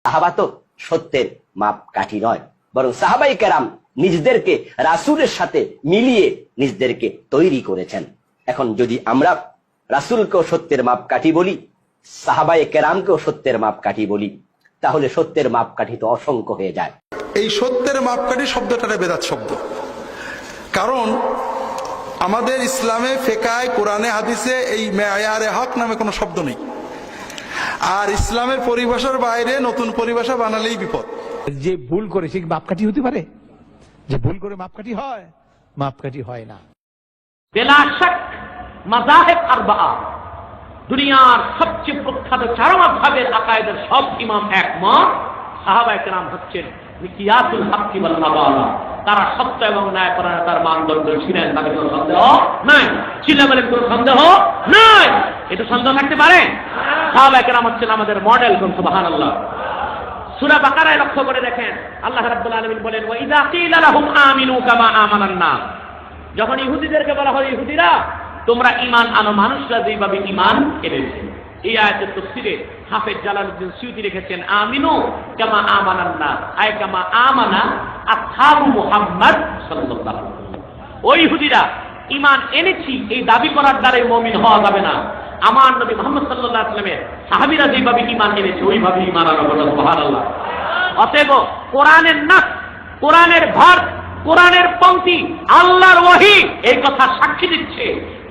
সাহাবা তো সত্যের মাপকাঠি নয়, বরং সাহাবাই কেরাম নিজেদেরকে রাসূলের সাথে মিলিয়ে নিজেদেরকে তৈরি করেছেন। এখন যদি আমরা রাসূলকেও সত্যের মাপকাঠি বলি, সাহাবাই কেরামকেও সত্যের মাপকাঠি বলি, তাহলে সত্যের মাপকাঠি তো অসংখ্য হয়ে যায়। এই সত্যের মাপকাঠি শব্দটা বেদাত শব্দ। কারণ আমাদের ইসলামে, ফিকহে, কোরআনে, হাদিসে এই মেয়ারে হক নামে কোনো শব্দ নেই। আর ইসলামের পরিভাষার বাইরে নতুন পরিভাষা বানালেই বিপদ। যে ভুল করে সে মাপকাঠি হতে পারে? যে ভুল করে মাপকাঠি হয়? মাপকাঠি হয় না। বেলা শাক মাযাহিব আরবাআ, দুনিয়ার সবচেয়ে প্রখ্যাত চার মাযহাবের আকায়েদের সব ইমাম একমত, সাহাবায়ে কেরাম হচ্ছেন মিকিয়াতুল হাক্কি ওয়াল আদালা। তারা সত্য এবং ন্যায় পরায়ণ, তার মানদণ্ড ছিলেন, তাদের কোনো সন্দেহ নাই। ছিলেন বলে কোনো সন্দেহ নাই। এটা সন্দেহ থাকতে পারে? সাহাবায়ে কেরাম হচ্ছেন আমাদের মডেল। সুবহানাল্লাহ। সূরা বাকারায় লক্ষ্য করে দেখেন, আল্লাহ রাব্বুল আলামিন বলেন, ওয়া ইযা কিলা লাহুম আমিনু কামা আমানান নাস। যখন ইহুদিদেরকে বলা হয়, ইহুদিরা তোমরা ঈমান আনো মানুষরা যেভাবে ঈমান এনেছে। এই আয়াতের তাফসীরে হাফেজ জালালউদ্দিন সুয়ুতী লিখেছেন, আমিনু কামা আমানান নাস, আয় কামা আমানা আসহাবু মুহাম্মদ সাল্লাল্লাহু আলাইহি ওয়াসাল্লাম। ওই ইহুদিরা ঈমান এনেছি এই দাবি করার দ্বারা মুমিন হওয়া যাবে না। আমার নবী মুহাম্মদ সাল্লাল্লাহু আলাইহি ওয়াসাল্লামের সাহাবীরা যেভাবে ঈমান এনেছে ওইভাবে ঈমান আনা বলা। সুবহানাল্লাহ। অতএব কোরআনের নাস, কোরআনের ভার, কোরআনের পংক্তি, আল্লাহর ওহী এই কথা সাক্ষী দিচ্ছে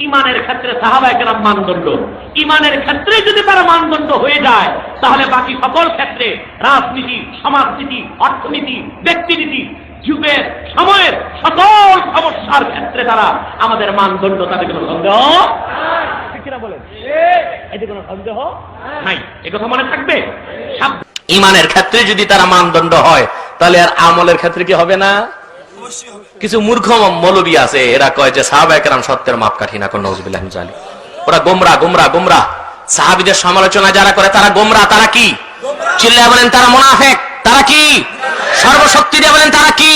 ঈমানের ক্ষেত্রে সাহাবায়ে কেরাম মানদণ্ড। ঈমানের ক্ষেত্রে যদি তারা মানদণ্ড হয়ে যায়, তাহলে বাকি সকল ক্ষেত্রে, রাজনীতি, সমাজনীতি, অর্থনীতি, ব্যক্তিনীতি, যুগের, সময়ের সকল সমস্যার ক্ষেত্রে তারা আমাদের মানদণ্ড। তাদের কোনো সন্দেহ বলেন, এতে কোনো সন্দেহ নাই। এ কথা মনে থাকবে। ঈমানের ক্ষেত্রে যদি তারা মানদণ্ড হয়, তাহলে আর আমলের ক্ষেত্রে কি হবে না? কিছু মূর্খ মৌলবী আছে, এরা কয় যে সাহাবায়ে কেরাম সত্যের মাপকাঠি না। নাউযুবিল্লাহি মিন যালিক। ওরা গোমরা। সাহাবীদের সমালোচনা যারা করে তারা গোমরা। তারা কি? চিল্লায়া বলেন তারা মুনাফিক। তারা কি? সর্বশক্তি দিয়ে বলেন তারা কি?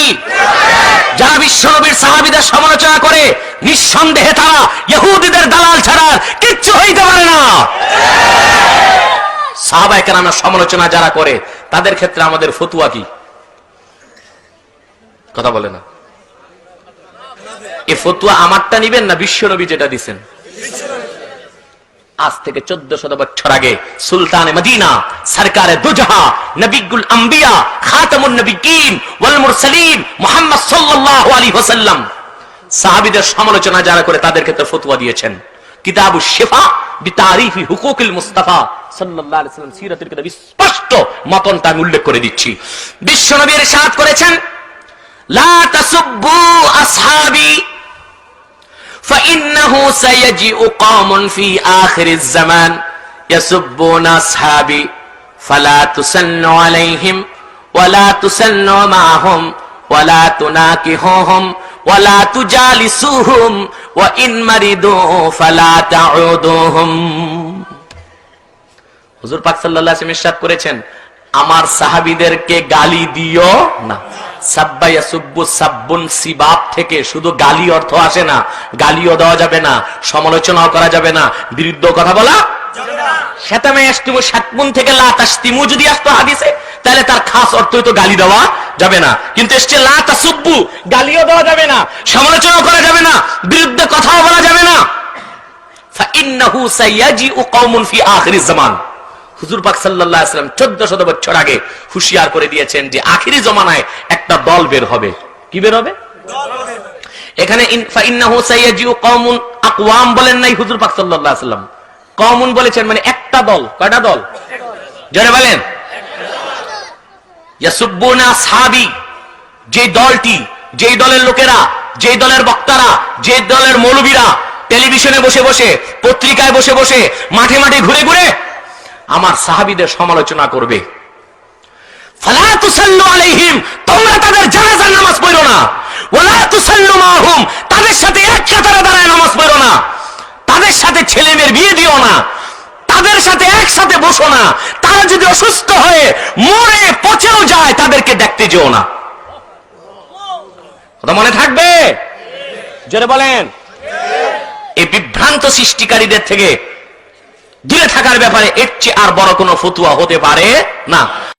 যারা বিশ্বনবীর সাহাবীদের সমালোচনা করে, নিঃসন্দেহে তারা ইহুদিদের দালাল ছাড়া কিচ্ছু হইতে পারে না। সাহাবায়ে কেরামের সমালোচনা যারা করে তাদের ক্ষেত্রে আমাদের ফতোয়া কি? কথা বলে না। এই ফতোয়া আমারটা নিবেন না বিশ্বনবী যেটা দিবেন? আজ থেকে 1400 বছর আগে সুলতানে মদিনা, সরকারে দুজাহা, নবিয়ুল আম্বিয়া, খাতামুন নবিয়্যিন ওয়াল মুরসালিন মুহাম্মদ সাল্লাল্লাহু আলাইহি ওয়াসাল্লাম সাহাবীদের সমালোচনা যারা করে তাদের ক্ষেত্রে ফতোয়া দিয়েছেন। কিতাবুশ শিফা বিতারিফি হুকুকিল মুস্তাফা সাল্লাল্লাহু আলাইহি ওয়াসাল্লাম সিরাতের কিতাবে স্পষ্ট মতনটা আমি উল্লেখ করে দিচ্ছি। বিশ্বনবী ইরশাদ করেছেন, লা তাসুব্বু আসহাবি ফাইন্নাহু সায়াজিউ কওমুন ফি আখিরিজ জামান ইয়াসুব্বুনা আসহাবি ফালা তুসাল্লু আলাইহিম ওয়ালা তুসাল্লু মাআহুম ওয়ালা তুনাকিহুহুম ওয়ালা তুজালিসুহুম ওয়া ইন মারিদু ফালা তাউদুহুম। হুজুর পাক সাল্লাল্লাহু আলাইহি ওয়াসাল্লাম ইরশাদ করেছেন, আমার সাহাবীদেরকে গালি দিও না। সাব্বা ইয়াসুব্বু সাব্বুন, সিবাব থেকে শুধু গালি অর্থ আসে না। গালিও দেওয়া যাবে না, সমালোচনাও করা যাবে না, বিরুদ্ধ কথা বলা যাবে না। শাতামে ইয়াশতিমু শাতমুন থেকে লা তাশতিমু যদি আসতো হাদিসে, তাহলে তার খাস অর্থ হয়তো গালি দেওয়া যাবে না। কিন্তু এসছে লা তাসুব্বু, গালিও দেওয়া যাবে না, সমালোচনাও করা যাবে না, বিরুদ্ধে কথাও বলা যাবে না। ফাইন্নাহু সায়াজিউ কওমুন ফি আখিরিজ জামান। হুজুর পাক সাল্লাল্লাহু আলাইহি ওয়াসাল্লাম 1400 বছর আগে হুঁশিয়ার করে দিয়েছেন যে আখিরি জমানায় একটা দল বের হবে। কি বের হবে? এখানে ফাইন্নাহু সায়াজিউ কওমুন, আকওয়াম বলেন নাই হুজুর পাক সাল্লাল্লাহু আলাইহি ওয়াসাল্লাম, কওমুন বলেছেন, মানে একটা দল। কয়টা দল? জোরে বলেন। ইয়াসুব্বুনা আসহাবি, যে দলটি, যেই দলের লোকেরা, যেই দলের বক্তারা, যে দলের মৌলবীরা টেলিভিশনে বসে বসে, পত্রিকায় বসে বসে, মাঠে মাঠে ঘুরে ঘুরে আমার সাহাবীদের সমালোচনা করবে। ফালা তুসাল্লু আলাইহিম, তোমরা তাদের জানাজার নামাজ পড়ো না। ওয়ালা তুসাল্লু মাহুম, তাদের সাথে এক কাতারে দাঁড়ায় নামাজ পড়ো না। তাদের সাথে ছেলেমেয়ের বিয়ে দিও না। তাদের সাথে একসাথে বসো না। তারা যদি অসুস্থ হয়ে মরে পচেও যায়, তাদেরকে দেখতে যেও না। কথা মনে থাকবে? জোরে বলেন। এই বিভ্রান্ত সৃষ্টিকারীদের থেকে দূরে থাকার ব্যাপারে এর চেয়ে আর বড় কোনো ফতোয়া হতে পারে না।